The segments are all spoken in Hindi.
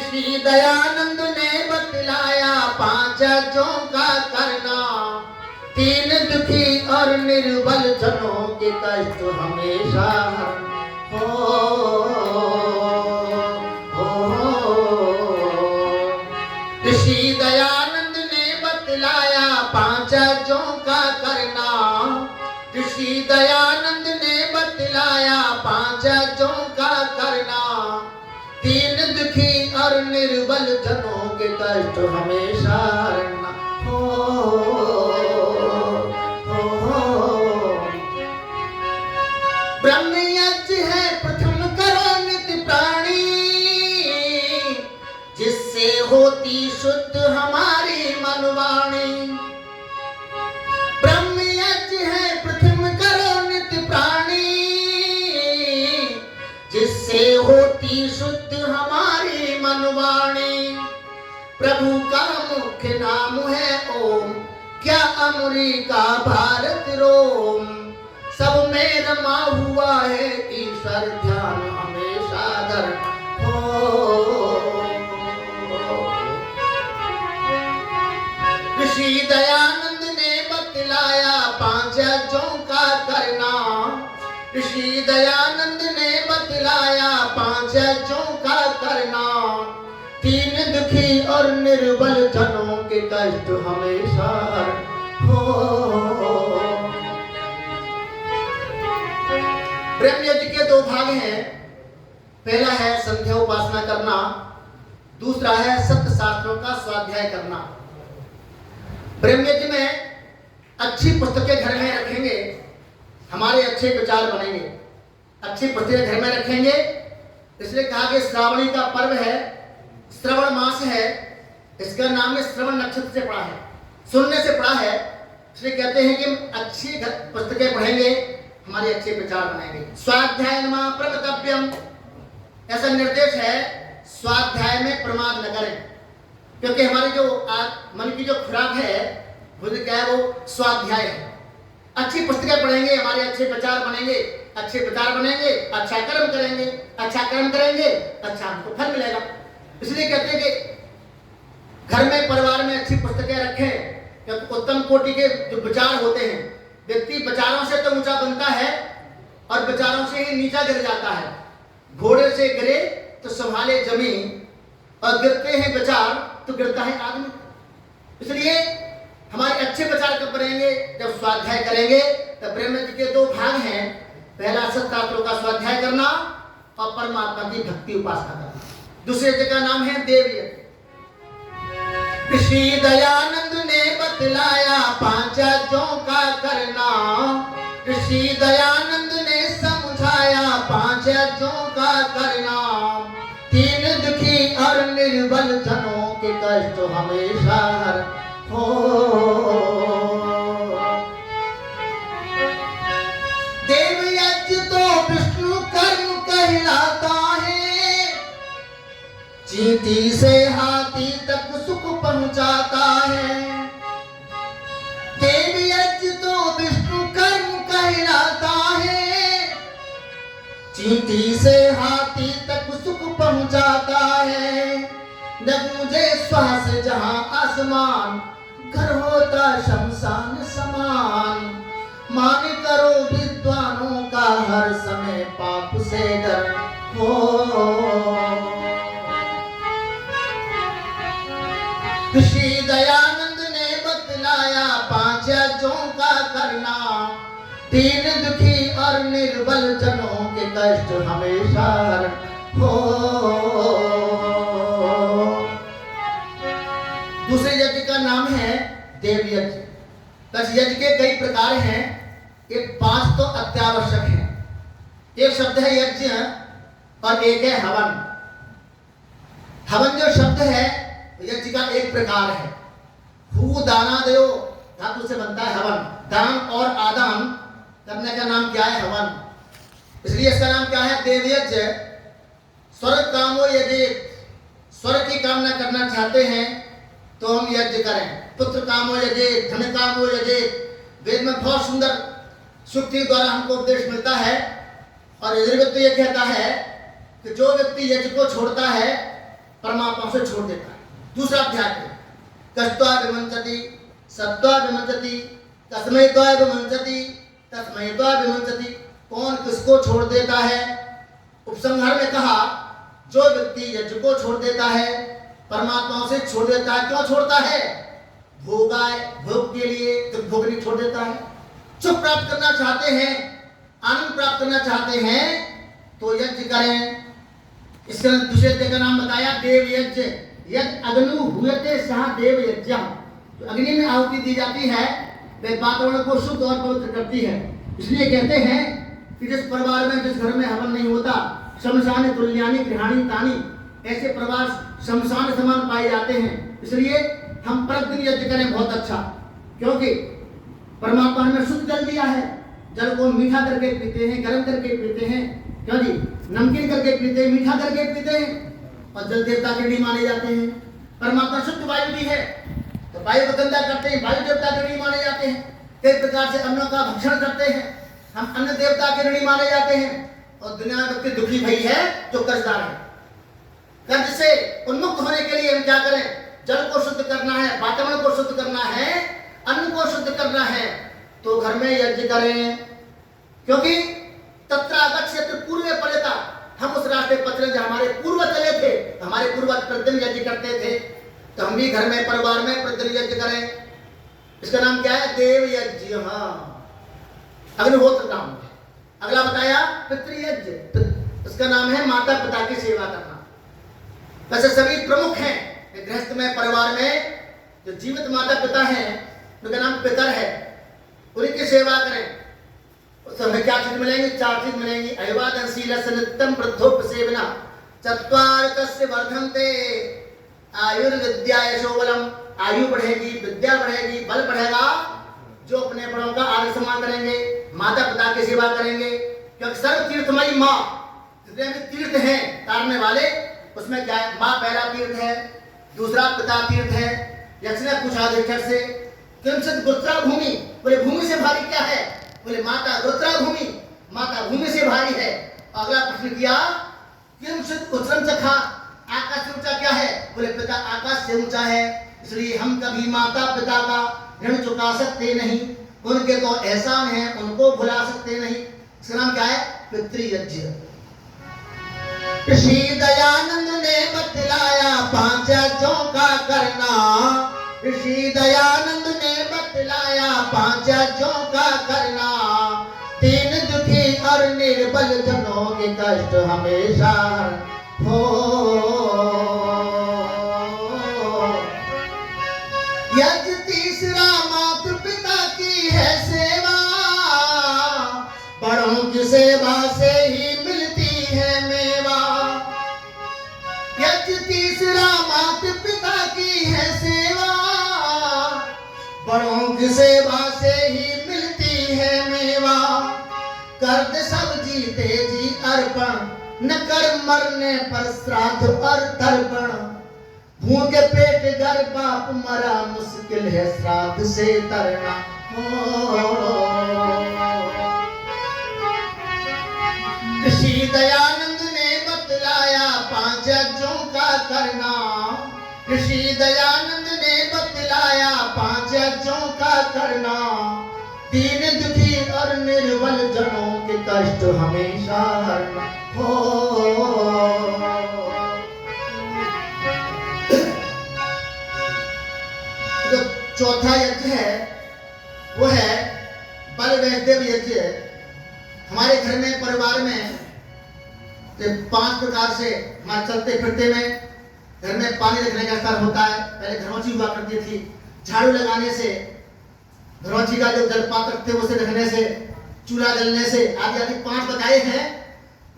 ऋषि दयानंद ने बतलाया 5 अज्जों का करना, 3 दुखी और निर्बल जनों के कष्ट हमेशा ऋषि दयानंद ने बतलाया 5 अज्जों का करना, ऋषि दयानंद ने बतलाया 5 अज्जों का करना, 3 दुखी और निर्बल जनों के कष्ट हमेशा हरना। ब्रह्म यज्ञ है प्रथम करो नित्य प्राणी, जिससे होती शुद्ध हमारी मनवाणी। ब्रह्म यज्ञ है प्रथम करो नित्य प्राणी, जिससे होती शुद्ध हमारी मनवाणी। प्रभु का मुख्य नाम है ओम, क्या अमेरिका भारत रोम, सब में रमा हुआ है ईश्वर ध्यान हमेशा धर ऋषि दयानंद ने बतलाया 5 अज्जों का करना, ऋषि दयानंद ने बतलाया 5 अज्जों का करना, 3 दुखी और निर्बल जनों के कष्ट हमेशा ब्रह्म यज्ञ के 2 भाग हैं। पहला है संध्या उपासना करना, दूसरा है सत्य शास्त्रों का स्वाध्याय करना। ब्रह्म यज्ञ में अच्छी पुस्तकें घर में रखेंगे, हमारे अच्छे विचार बनेंगे। अच्छी पुस्तकें घर में रखेंगे, इसलिए कहा कि श्रावणी का पर्व है, श्रवण मास है, इसका नाम है श्रवण नक्षत्र से पड़ा है, सुनने से पड़ा है, इसलिए कहते हैं कि अच्छी पुस्तकें पढ़ेंगे, हमारे अच्छे विचार बनेंगे। स्वाध्याय नमा प्रमतव्यम, ऐसा निर्देश है, स्वाध्याय में प्रमाद न करें, क्योंकि हमारी जो मन की जो खुराक है वो क्या है, वो स्वाध्याय है। अच्छी पुस्तकें पढ़ेंगे, हमारे अच्छे विचार बनेंगे, अच्छे विचार बनेंगे, अच्छा कर्म करेंगे, अच्छा कर्म करेंगे, अच्छा हमको फल मिलेगा। इसलिए कहते हैं कि घर में परिवार में अच्छी पुस्तकें रखें, क्योंकि उत्तम कोटि के जो विचार होते हैं, व्यक्ति विचारों से तो ऊंचा बनता है और विचारों से ही नीचा गिर जाता है। घोड़े से गिरे तो संभाले जमीन, और गिरते हैं विचार तो गिरता है आदमी। इसलिए हमारे अच्छे विचार कब बनेंगे, जब स्वाध्याय करेंगे। तब ब्रह्म यज्ञ के 2 भाग हैं, पहला सत्शास्त्रों का स्वाध्याय करना और परमात्मा की भक्ति उपासना करना। दूसरे यज्ञ का नाम है देव यज्ञ। ऋषि दयानंद ने बतलाया 5 अज्जों का करना, ऋषि दयानंद ने समझाया 5 अज्जों का करना, 3 दुखी और निर्बल जनों के कष्ट हमेशा हो। देव यज्ञ तो विष्णु कर्म कहलाता है, चींटी से हाथी तक सुख पहुंचाता है। देव यज्ञ तो विष्णु कर्म कहलाता है, चींटी से हाथी तक सुख पहुंचाता है। न मुझे श्वास जहां आसमान, घर होता शमशान समान। मान करो विद्वानों का हर समय पाप से डर हो। ऋषि दयानंद ने बतलाया 5 अज्जों का करना, 3 दुखी और निर्बल जनों के कष्ट हमेशा हो। दूसरे यज्ञ का नाम है देव यज्ञ। बस यज्ञ के कई प्रकार हैं, एक 5 तो अत्यावश्यक हैं। एक शब्द है यज्ञ और एक है हवन। हवन जो शब्द है यज्ञ का एक प्रकार है। हु दाना दयो धातु से बनता है हवन। दान और आदान करने का नाम क्या है, हवन। इसलिए इसका नाम क्या है, देव यज्ञ। स्वर्ग कामो यज्ञ, स्वर्ग की कामना करना चाहते हैं तो हम यज्ञ करें। पुत्र कामो यज्ञ, धन कामो यज्ञ। वेद में बहुत सुंदर सूक्ति द्वारा हमको उपदेश मिलता है। और यजुर्वेद तो ये कहता है कि जो व्यक्ति यज्ञ को छोड़ता है परमात्मा से छोड़ देता है। दूसरा अध्याय है कष्टवा विमंसति सत्वा विमंसति तस्मैत्वा विमंसति तस्मैत्वा विमंसति। कौन किसको छोड़ देता है? उपसंहार में कहा जो व्यक्ति यज्ञ को छोड़ देता है, परमात्मा से छोड़ देता है। क्यों छोड़ता है? भोगाय भोग के लिए तो भोग नहीं छोड़ देता है। सुख प्राप्त करना चाहते हैं, आनंद प्राप्त करना चाहते हैं तो यज्ञ करें। इसका दूसरे यज्ञ का नाम बताया देव यज्ञ। यज्ञ अग्नु हुयते सह देव यज्ञ। तो अग्नि में आहुति दी जाती है वह वातावरण को शुद्ध और पवित्र करती है। इसलिए कहते हैं कि जिस परिवार में जिस घर में हवन नहीं होता शमशान तुल्यानि गृहाणि तानि, ऐसे परिवार शमशान समान पाए जाते हैं। इसलिए हम प्रतिदिन यज्ञ करें बहुत अच्छा, क्योंकि परमात्मा ने शुद्ध जल दिया है। जल को मीठा करके पीते हैं, गर्म करके पीते हैं, क्यों जी, नमकीन करके पीते हैं, मीठा करके पीते हैं और जल देवता के ऋणी माने जाते हैं। परमात्मा शुद्ध वायु दी है तो वायु को गंदा करते हैं, वायु देवता के ऋणी माने जाते हैं। कई प्रकार से अन्नों का भक्षण करते हैं, हम अन्न देवता के ऋणी माने जाते हैं। और दुनिया में व्यक्ति दुखी भई है जो कर्जदार है। कर्ज से उन्मुक्त होने के लिए हम क्या करें? जल को शुद्ध करना है, वातावरण को शुद्ध करना है, अन्न को शुद्ध करना है तो घर में यज्ञ करें। क्योंकि तत्र गच्छति पूर्वे पलता, हम उस रास्ते पर चले जहाँ हमारे पूर्वज चले थे। हमारे पूर्वज प्रतिदिन यज्ञ करते थे तो हम भी घर में परिवार में प्रतिदिन यज्ञ करें। इसका नाम क्या है? देव यज्ञ। अग्निहोत्र नाम है। अगला बताया पितृयज्ञ, इसका नाम है माता पिता की सेवा करना। वैसे सभी प्रमुख हैं गृहस्थ में, परिवार में जो जीवित माता पिता हैं उनका नाम पितर है, उनकी सेवा करें। उस हमें क्या चीज मिलेंगी? 4 चीज मिलेंगी। अभिवादनशीलस्य नित्यं वृद्धोपसेवना चत्वार तस्य वर्धन्ते आयुर्विद्या यशोबलम। आयु बढ़ेगी, विद्या बढ़ेगी, बल बढ़ेगा जो अपने बड़ों का आदर सम्मान करेंगे, माता पिता की सेवा करेंगे। क्योंकि सर्व तीर्थमयी माँ, जितने भी तीर्थ हैं तारने वाले, उसमें क्या है? माँ पहला तीर्थ है, दूसरा पिता तीर्थ है। यक्ष ने पूछा अधिकतर से किंचित गुत्रा भूमि, बोले भूमि से भारी क्या है? बोले माता गुत्रा भूमि, माता भूमि से भारी है। अगला प्रश्न किया किंचित उच्चम चखा, आकाश से ऊंचा क्या है? बोले पिता आकाश से ऊंचा है। इसलिए हम कभी माता पिता का ऋण चुका सकते नहीं, उनके तो एहसान है, उनको भुला सकते नहीं। इसका नाम क्या है? पितृयज्ञ। ऋषि दयानंद ने बतलाया 5 यज्ञों का करना। ऋषि दयानंद ने बतलाया 5 यज्ञों का करना। 3 दुखी और निर्बल जनों के कष्ट हमेशा हो। यज्ञ तीसरा माता पिता की है सेवा, बड़ों की सेवा से ही मिलती है मेवा। यज्ञ तीसरा माता पिता की है सेवा, बड़ों की सेवा से ही मिलती है मेवा। कर दे सब जीते जी अर्पण, न कर मरने पर श्राद्ध और तर्पण। भूखे पेट घर बाप मरा, मुश्किल है श्राद्ध से तरना। ऋषि दयानंद ने बतलाया 5 यज्ञों का करना। ऋषि दयानंद ने बतलाया 5 यज्ञों का करना। 3 दुखी और निर्बल जनों के कष्ट हमेशा हरना हो। जो चौथा यज्ञ है वो है बल वैष्णव यज्ञ। हमारे घर में परिवार में 5 प्रकार से हमारे चलते फिरते में घर में पानी रखने का स्तर होता है। पहले घरौंची हुआ करती थी, झाड़ू लगाने से, घरौंची का जो जलपात्र रखते उसे रखने से, चूल्हा जलने से, आदि आदि 5 बताए हैं।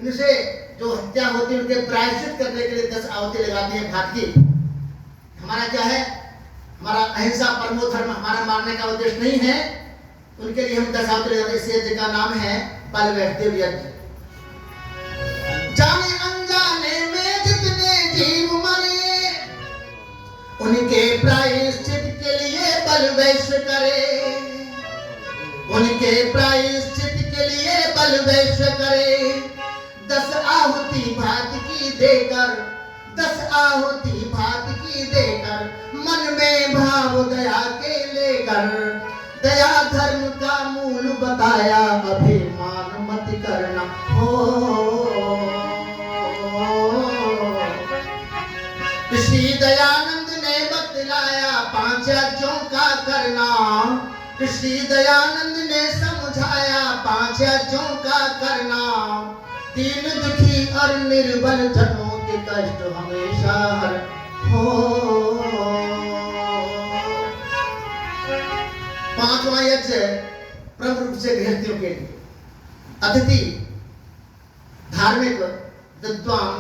इनसे जो हत्या होती है उनके प्रायश्चित करने के लिए 10 आहुति लगाते हैं घाट की। हमारा क्या है? हमारा अहिंसा परमो धर्म, हमारा मारने का उद्देश्य नहीं है, उनके लिए हम 10 आहुति लगाते हैं। इस यज्ञ का नाम है बल वैष्णव यज्ञ। जाने अनजाने में जितने जीव मरे, उनके प्रायश्चित के लिए बल वैश्य करे। उनके प्रायश्चित के लिए बल वैश्य करे। 10 आहुति भात की देकर 10 आहुति भात की देकर, मन में भाव दया के लेकर, दया धर्म का मूल बताया, अभिमान मत करना हो। श्री दयानंद ने बतलाया 5 यज्ञों का करना, श्री दयानंद ने समझाया 5 यज्ञों का करना, 3 दुखी और निर्बल जनों के कष्ट हमेशा हर हो। 5वां यज्ञ प्रमुख रूप से गृहस्थियों के लिए। अतिथि धार्मिक विद्वान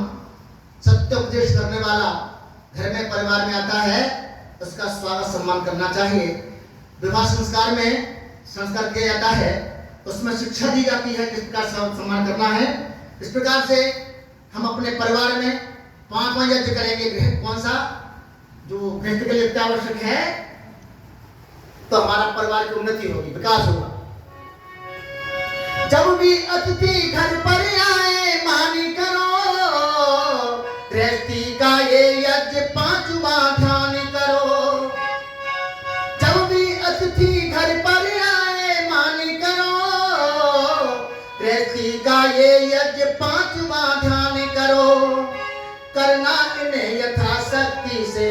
सत्य उपदेश करने वाला घर में परिवार में आता है, उसका स्वागत सम्मान करना चाहिए। विवाह संस्कार में संस्कार किया जाता है, उसमें शिक्षा दी जाती है किस प्रकार स्वागत सम्मान करना है। इस प्रकार से हम अपने परिवार में 5वां यज्ञ करेंगे। कौन सा? जो गृहस्थ के लिए अत्यावश्यक है, तो हमारा परिवार की उन्नति होगी, विकास होगा। जब भी अतिथि घर पर आए मानी करो, गृहस्थी का ये यज्ञ 5वां ध्यान करो। जब भी अतिथि घर पर आए मानी करो, गृहस्थी का ये यज्ञ 5वां ध्यान करो। करना इन्हें यथाशक्ति से,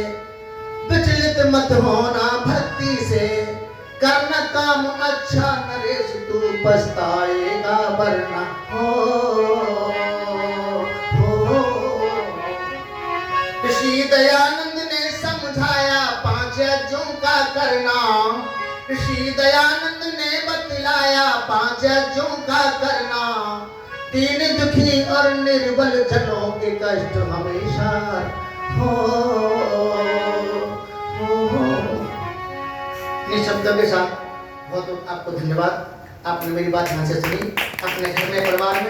विचलित मत होना भक्ति से। करना काम अच्छा नरेश, तू पछताएगा वरना हो। श्री दयानंद ने समझाया 5 यज्ञों का करना, श्री दयानंद ने बतलाया 5 यज्ञों का करना, 3 दुखी और निर्बल जनों के कष्ट हमेशा हो। इन शब्दों के साथ बहुत आपको धन्यवाद। आपने मेरी बात ध्यान से सुनी। अपने घर में परिवार में